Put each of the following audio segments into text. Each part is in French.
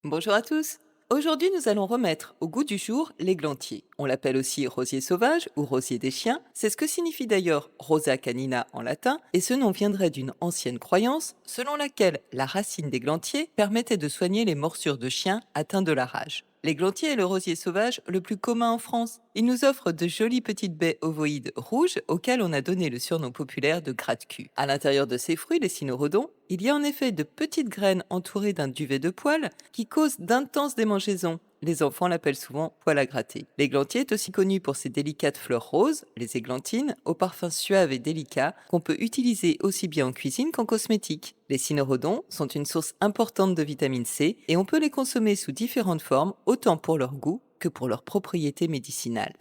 Bonjour à tous. Aujourd'hui, nous allons remettre au goût du jour l'églantier. On l'appelle aussi rosier sauvage ou rosier des chiens. C'est ce que signifie d'ailleurs Rosa canina en latin, et ce nom viendrait d'une ancienne croyance selon laquelle la racine d'églantier permettait de soigner les morsures de chiens atteints de la rage. L'églantier est le rosier sauvage le plus commun en France. Il nous offre de jolies petites baies ovoïdes rouges auxquelles on a donné le surnom populaire de gratte-cul. À l'intérieur de ces fruits, les cynorrhodons, il y a en effet de petites graines entourées d'un duvet de poils qui causent d'intenses démangeaisons. Les enfants l'appellent souvent poil à gratter. L'églantier est aussi connu pour ses délicates fleurs roses, les églantines, au parfum suave et délicat, qu'on peut utiliser aussi bien en cuisine qu'en cosmétique. Les cynorrhodons sont une source importante de vitamine C et on peut les consommer sous différentes formes, autant pour leur goût que pour leurs propriétés médicinales.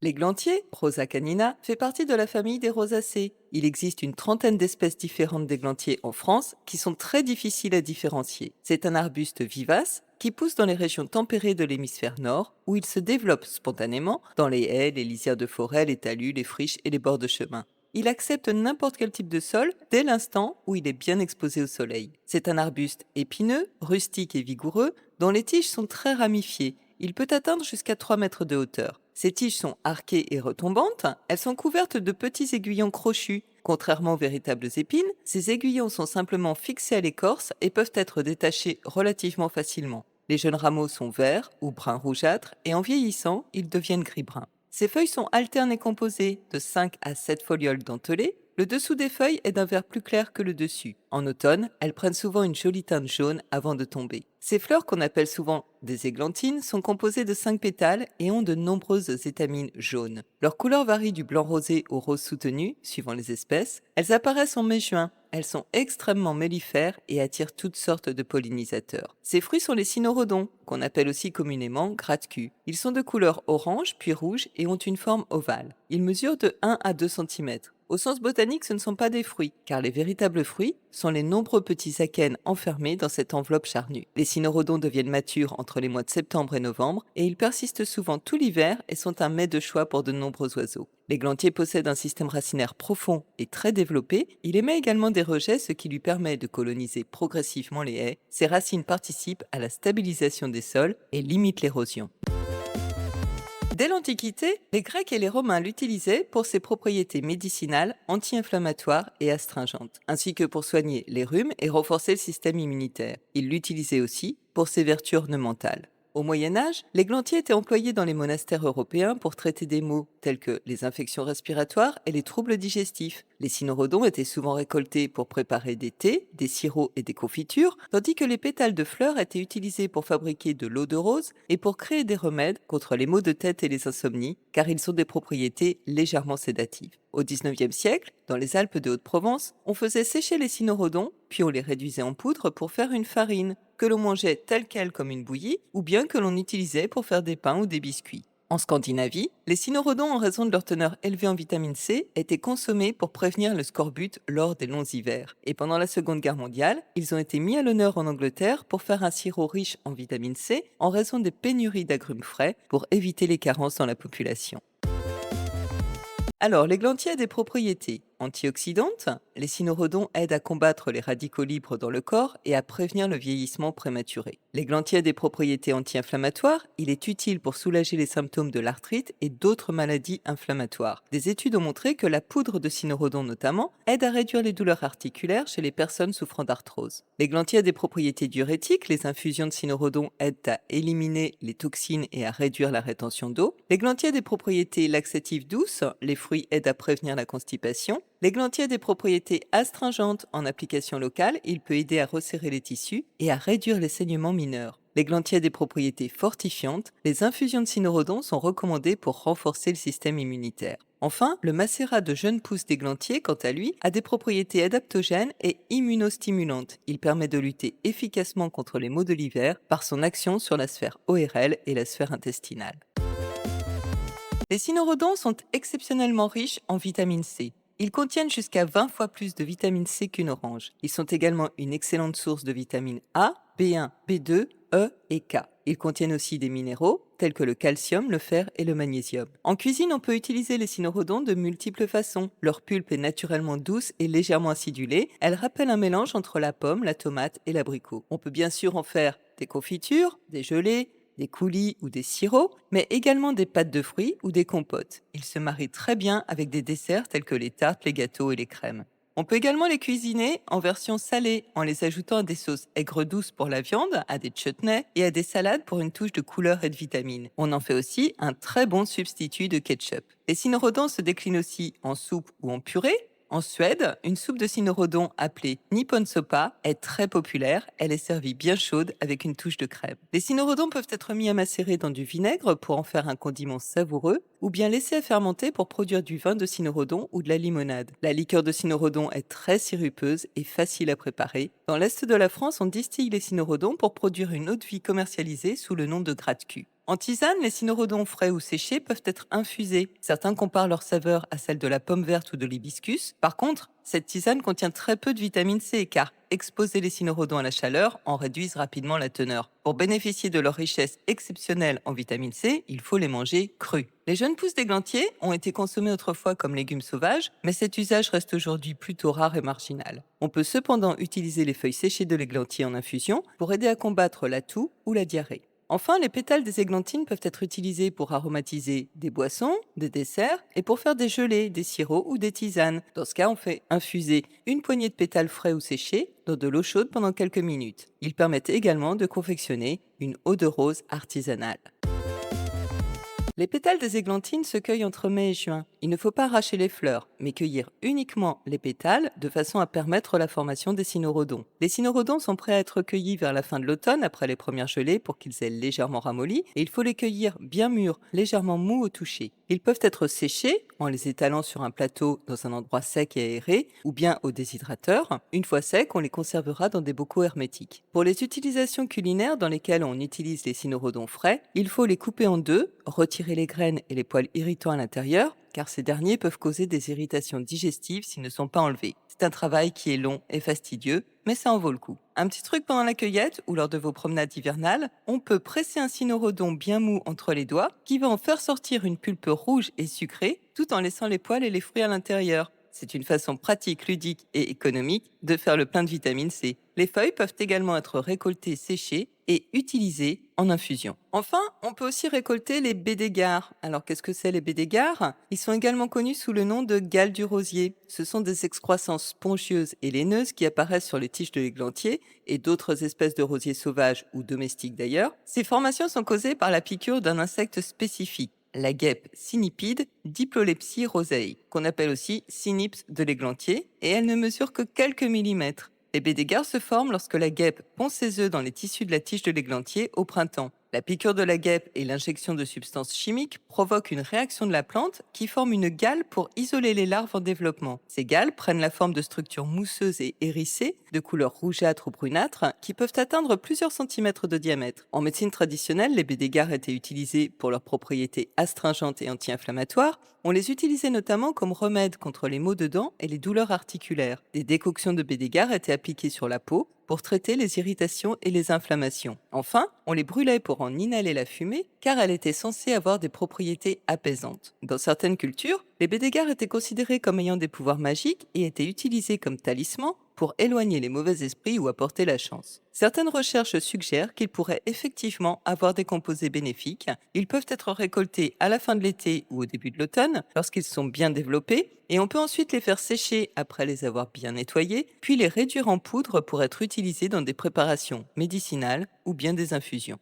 L'églantier, Rosa canina, fait partie de la famille des rosacées. Il existe une trentaine d'espèces différentes d'églantiers en France qui sont très difficiles à différencier. C'est un arbuste vivace qui pousse dans les régions tempérées de l'hémisphère nord, où il se développe spontanément dans les haies, les lisières de forêt, les talus, les friches et les bords de chemin. Il accepte n'importe quel type de sol dès l'instant où il est bien exposé au soleil. C'est un arbuste épineux, rustique et vigoureux, dont les tiges sont très ramifiées. Il peut atteindre jusqu'à 3 mètres de hauteur. Ces tiges sont arquées et retombantes, elles sont couvertes de petits aiguillons crochus. Contrairement aux véritables épines, ces aiguillons sont simplement fixés à l'écorce et peuvent être détachés relativement facilement. Les jeunes rameaux sont verts ou brun rougeâtres et en vieillissant, ils deviennent gris-brun. Ces feuilles sont alternes et composées de 5 à 7 folioles dentelées. Le dessous des feuilles est d'un vert plus clair que le dessus. En automne, elles prennent souvent une jolie teinte jaune avant de tomber. Ces fleurs, qu'on appelle souvent des églantines, sont composées de 5 pétales et ont de nombreuses étamines jaunes. Leur couleur varie du blanc rosé au rose soutenu, suivant les espèces. Elles apparaissent en mai-juin. Elles sont extrêmement mellifères et attirent toutes sortes de pollinisateurs. Ces fruits sont les cynorrhodons, qu'on appelle aussi communément gratte-cul. Ils sont de couleur orange puis rouge et ont une forme ovale. Ils mesurent de 1 à 2 cm. Au sens botanique, ce ne sont pas des fruits, car les véritables fruits sont les nombreux petits akènes enfermés dans cette enveloppe charnue. Les cynorrhodons deviennent matures entre les mois de septembre et novembre, et ils persistent souvent tout l'hiver et sont un mets de choix pour de nombreux oiseaux. L'églantier possède un système racinaire profond et très développé. Il émet également des rejets, ce qui lui permet de coloniser progressivement les haies. Ses racines participent à la stabilisation des sols et limitent l'érosion. Dès l'Antiquité, les Grecs et les Romains l'utilisaient pour ses propriétés médicinales, anti-inflammatoires et astringentes, ainsi que pour soigner les rhumes et renforcer le système immunitaire. Ils l'utilisaient aussi pour ses vertus ornementales. Au Moyen Âge, l'églantier était employé dans les monastères européens pour traiter des maux tels que les infections respiratoires et les troubles digestifs. Les cynorrhodons étaient souvent récoltés pour préparer des thés, des sirops et des confitures, tandis que les pétales de fleurs étaient utilisés pour fabriquer de l'eau de rose et pour créer des remèdes contre les maux de tête et les insomnies, car ils ont des propriétés légèrement sédatives. Au XIXe siècle, dans les Alpes de Haute-Provence, on faisait sécher les cynorrhodons, puis on les réduisait en poudre pour faire une farine, que l'on mangeait telle quelle comme une bouillie, ou bien que l'on utilisait pour faire des pains ou des biscuits. En Scandinavie, les cynorrhodons, en raison de leur teneur élevée en vitamine C, étaient consommés pour prévenir le scorbut lors des longs hivers. Et pendant la Seconde Guerre mondiale, ils ont été mis à l'honneur en Angleterre pour faire un sirop riche en vitamine C en raison des pénuries d'agrumes frais pour éviter les carences dans la population. Alors, l'églantier a des propriétés antioxydantes. Les cynorrhodons aident à combattre les radicaux libres dans le corps et à prévenir le vieillissement prématuré. L'églantier a des propriétés anti-inflammatoires. Il est utile pour soulager les symptômes de l'arthrite et d'autres maladies inflammatoires. Des études ont montré que la poudre de cynorrhodon notamment aide à réduire les douleurs articulaires chez les personnes souffrant d'arthrose. L'églantier a des propriétés diurétiques. Les infusions de cynorrhodon aident à éliminer les toxines et à réduire la rétention d'eau. L'églantier a des propriétés laxatives douces. Les fruits aident à prévenir la constipation. L'églantier a des propriétés astringentes. En application locale, il peut aider à resserrer les tissus et à réduire les saignements mineurs. L'églantier a des propriétés fortifiantes. Les infusions de cynorrhodon sont recommandées pour renforcer le système immunitaire. Enfin, le macérat de jeunes pousses d'églantier, quant à lui, a des propriétés adaptogènes et immunostimulantes. Il permet de lutter efficacement contre les maux de l'hiver par son action sur la sphère ORL et la sphère intestinale. Les cynorrhodons sont exceptionnellement riches en vitamine C. Ils contiennent jusqu'à 20 fois plus de vitamine C qu'une orange. Ils sont également une excellente source de vitamine A, B1, B2, E et K. Ils contiennent aussi des minéraux tels que le calcium, le fer et le magnésium. En cuisine, on peut utiliser les cynorrhodons de multiples façons. Leur pulpe est naturellement douce et légèrement acidulée. Elle rappelle un mélange entre la pomme, la tomate et l'abricot. On peut bien sûr en faire des confitures, des gelées, des coulis ou des sirops, mais également des pâtes de fruits ou des compotes. Ils se marient très bien avec des desserts tels que les tartes, les gâteaux et les crèmes. On peut également les cuisiner en version salée, en les ajoutant à des sauces aigres-douces pour la viande, à des chutneys et à des salades pour une touche de couleur et de vitamines. On en fait aussi un très bon substitut de ketchup. Les cynorrhodons se déclinent aussi en soupe ou en purée. En Suède, une soupe de cynorrhodon appelée Nippon Sopa est très populaire. Elle est servie bien chaude avec une touche de crème. Les cynorrhodons peuvent être mis à macérer dans du vinaigre pour en faire un condiment savoureux ou bien laissés à fermenter pour produire du vin de cynorrhodon ou de la limonade. La liqueur de cynorrhodon est très sirupeuse et facile à préparer. Dans l'est de la France, on distille les cynorrhodons pour produire une eau de vie commercialisée sous le nom de gratte-cul. En tisane, les cynorrhodons frais ou séchés peuvent être infusés. Certains comparent leur saveur à celle de la pomme verte ou de l'hibiscus. Par contre, cette tisane contient très peu de vitamine C car exposer les cynorrhodons à la chaleur en réduise rapidement la teneur. Pour bénéficier de leur richesse exceptionnelle en vitamine C, il faut les manger crus. Les jeunes pousses d'églantier ont été consommées autrefois comme légumes sauvages, mais cet usage reste aujourd'hui plutôt rare et marginal. On peut cependant utiliser les feuilles séchées de l'églantier en infusion pour aider à combattre la toux ou la diarrhée. Enfin, les pétales des églantines peuvent être utilisés pour aromatiser des boissons, des desserts et pour faire des gelées, des sirops ou des tisanes. Dans ce cas, on fait infuser une poignée de pétales frais ou séchés dans de l'eau chaude pendant quelques minutes. Ils permettent également de confectionner une eau de rose artisanale. Les pétales des églantines se cueillent entre mai et juin. Il ne faut pas arracher les fleurs, mais cueillir uniquement les pétales de façon à permettre la formation des cynorrhodons. Les cynorrhodons sont prêts à être cueillis vers la fin de l'automne après les premières gelées pour qu'ils aient légèrement ramolli et il faut les cueillir bien mûrs, légèrement mous au toucher. Ils peuvent être séchés en les étalant sur un plateau dans un endroit sec et aéré ou bien au déshydrateur. Une fois secs, on les conservera dans des bocaux hermétiques. Pour les utilisations culinaires dans lesquelles on utilise les cynorrhodons frais, il faut les couper en deux, retirer les graines et les poils irritants à l'intérieur, car ces derniers peuvent causer des irritations digestives s'ils ne sont pas enlevés. C'est un travail qui est long et fastidieux, mais ça en vaut le coup. Un petit truc pendant la cueillette ou lors de vos promenades hivernales, on peut presser un cynorrhodon bien mou entre les doigts qui va en faire sortir une pulpe rouge et sucrée tout en laissant les poils et les fruits à l'intérieur. C'est une façon pratique, ludique et économique de faire le plein de vitamine C. Les feuilles peuvent également être récoltées séchées et utilisées en infusion. Enfin, on peut aussi récolter les baies d'égard. Alors qu'est-ce que c'est les baies d'égard? Ils sont également connus sous le nom de galles du rosier. Ce sont des excroissances spongieuses et laineuses qui apparaissent sur les tiges de l'églantier et d'autres espèces de rosiers sauvages ou domestiques d'ailleurs. Ces formations sont causées par la piqûre d'un insecte spécifique, la guêpe Cynippide Diplolepsie rosei, qu'on appelle aussi cynips de l'églantier, et elle ne mesure que quelques millimètres. Les baies d'égard se forment lorsque la guêpe pond ses œufs dans les tissus de la tige de l'églantier au printemps. La piqûre de la guêpe et l'injection de substances chimiques provoquent une réaction de la plante qui forme une gale pour isoler les larves en développement. Ces gales prennent la forme de structures mousseuses et hérissées, de couleur rougeâtre ou brunâtre, qui peuvent atteindre plusieurs centimètres de diamètre. En médecine traditionnelle, les baies d'égard étaient utilisées pour leurs propriétés astringentes et anti-inflammatoires. On les utilisait notamment comme remède contre les maux de dents et les douleurs articulaires. Des décoctions de baies d'égard étaient appliquées sur la peau pour traiter les irritations et les inflammations. Enfin, on les brûlait pour en inhaler la fumée, car elle était censée avoir des propriétés apaisantes. Dans certaines cultures, les baies d'égard étaient considérées comme ayant des pouvoirs magiques et étaient utilisées comme talisman pour éloigner les mauvais esprits ou apporter la chance. Certaines recherches suggèrent qu'ils pourraient effectivement avoir des composés bénéfiques. Ils peuvent être récoltés à la fin de l'été ou au début de l'automne, lorsqu'ils sont bien développés, et on peut ensuite les faire sécher après les avoir bien nettoyés, puis les réduire en poudre pour être utilisés dans des préparations médicinales ou bien des infusions.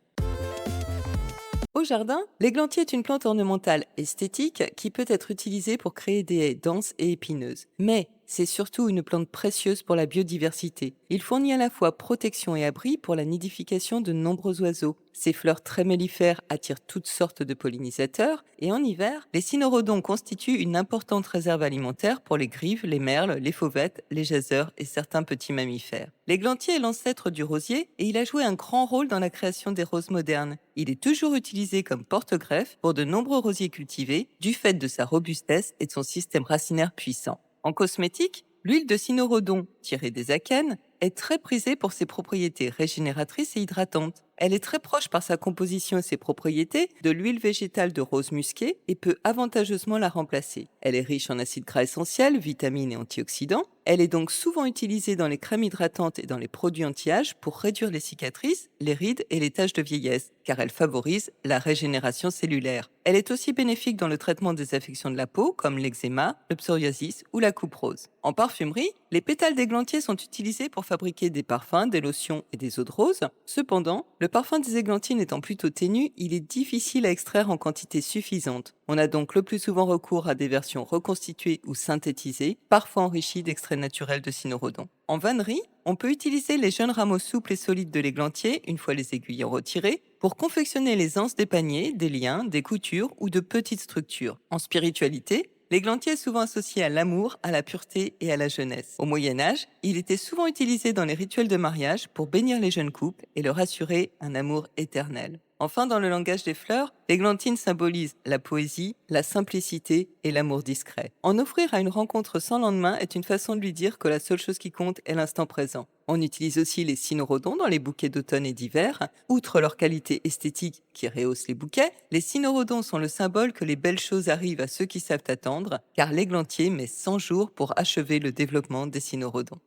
Au jardin, l'églantier est une plante ornementale esthétique qui peut être utilisée pour créer des haies denses et épineuses. Mais c'est surtout une plante précieuse pour la biodiversité. Il fournit à la fois protection et abri pour la nidification de nombreux oiseaux. Ses fleurs très mellifères attirent toutes sortes de pollinisateurs et en hiver, les cynorrhodons constituent une importante réserve alimentaire pour les grives, les merles, les fauvettes, les jaseurs et certains petits mammifères. L'églantier est l'ancêtre du rosier et il a joué un grand rôle dans la création des roses modernes. Il est toujours utilisé comme porte-greffe pour de nombreux rosiers cultivés du fait de sa robustesse et de son système racinaire puissant. En cosmétique, l'huile de cynorrhodon, tirée des akènes, est très prisée pour ses propriétés régénératrices et hydratantes. Elle est très proche par sa composition et ses propriétés de l'huile végétale de rose musquée et peut avantageusement la remplacer. Elle est riche en acides gras essentiels, vitamines et antioxydants. Elle est donc souvent utilisée dans les crèmes hydratantes et dans les produits anti-âge pour réduire les cicatrices, les rides et les taches de vieillesse, car elle favorise la régénération cellulaire. Elle est aussi bénéfique dans le traitement des affections de la peau, comme l'eczéma, le psoriasis ou la coupe rose. En parfumerie, les pétales d'églantier sont utilisés pour fabriquer des parfums, des lotions et des eaux de rose. Cependant, le parfum des églantiers n'étant plutôt ténu, il est difficile à extraire en quantité suffisante. On a donc le plus souvent recours à des versions reconstituées ou synthétisées, parfois enrichies d'extraits naturels de cynorrhodon. En vannerie, on peut utiliser les jeunes rameaux souples et solides de l'églantier, une fois les aiguillons retirés, pour confectionner les anses des paniers, des liens, des coutures ou de petites structures. En spiritualité, l'églantier est souvent associé à l'amour, à la pureté et à la jeunesse. Au Moyen Âge, il était souvent utilisé dans les rituels de mariage pour bénir les jeunes couples et leur assurer un amour éternel. Enfin, dans le langage des fleurs, l'églantine symbolise la poésie, la simplicité et l'amour discret. En offrir à une rencontre sans lendemain est une façon de lui dire que la seule chose qui compte est l'instant présent. On utilise aussi les cynorrhodons dans les bouquets d'automne et d'hiver. Outre leur qualité esthétique qui rehausse les bouquets, les cynorrhodons sont le symbole que les belles choses arrivent à ceux qui savent attendre, car l'églantier met 100 jours pour achever le développement des cynorrhodons.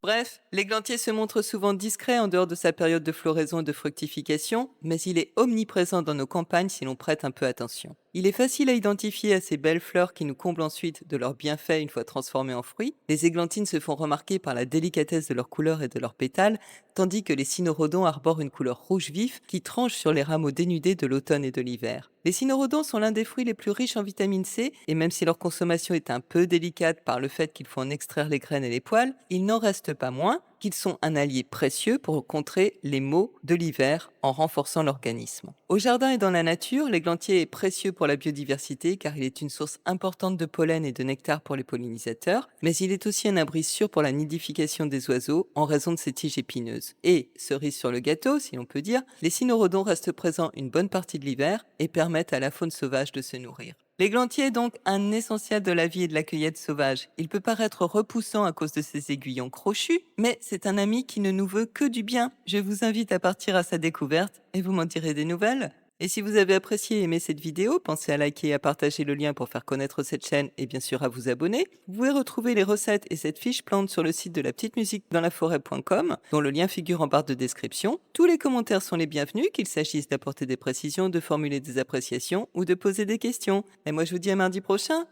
Bref, l'églantier se montre souvent discret en dehors de sa période de floraison et de fructification, mais il est omniprésent dans nos campagnes si l'on prête un peu attention. Il est facile à identifier à ces belles fleurs qui nous comblent ensuite de leurs bienfaits une fois transformées en fruits. Les églantines se font remarquer par la délicatesse de leurs couleurs et de leurs pétales, tandis que les cynorrhodons arborent une couleur rouge vif qui tranche sur les rameaux dénudés de l'automne et de l'hiver. Les cynorrhodons sont l'un des fruits les plus riches en vitamine C, et même si leur consommation est un peu délicate par le fait qu'il faut en extraire les graines et les poils, il n'en reste pas moins qu'ils sont un allié précieux pour contrer les maux de l'hiver en renforçant l'organisme. Au jardin et dans la nature, l'églantier est précieux pour la biodiversité car il est une source importante de pollen et de nectar pour les pollinisateurs, mais il est aussi un abri sûr pour la nidification des oiseaux en raison de ses tiges épineuses. Et, cerise sur le gâteau, si l'on peut dire, les cynorrhodons restent présents une bonne partie de l'hiver et permettent à la faune sauvage de se nourrir. L'églantier est donc un essentiel de la vie et de la cueillette sauvage. Il peut paraître repoussant à cause de ses aiguillons crochus, mais c'est un ami qui ne nous veut que du bien. Je vous invite à partir à sa découverte et vous m'en direz des nouvelles. Et si vous avez apprécié et aimé cette vidéo, pensez à liker et à partager le lien pour faire connaître cette chaîne et bien sûr à vous abonner. Vous pouvez retrouver les recettes et cette fiche plante sur le site de la petite musique dans la forêt.com, dont le lien figure en barre de description. Tous les commentaires sont les bienvenus, qu'il s'agisse d'apporter des précisions, de formuler des appréciations ou de poser des questions. Et moi je vous dis à mardi prochain.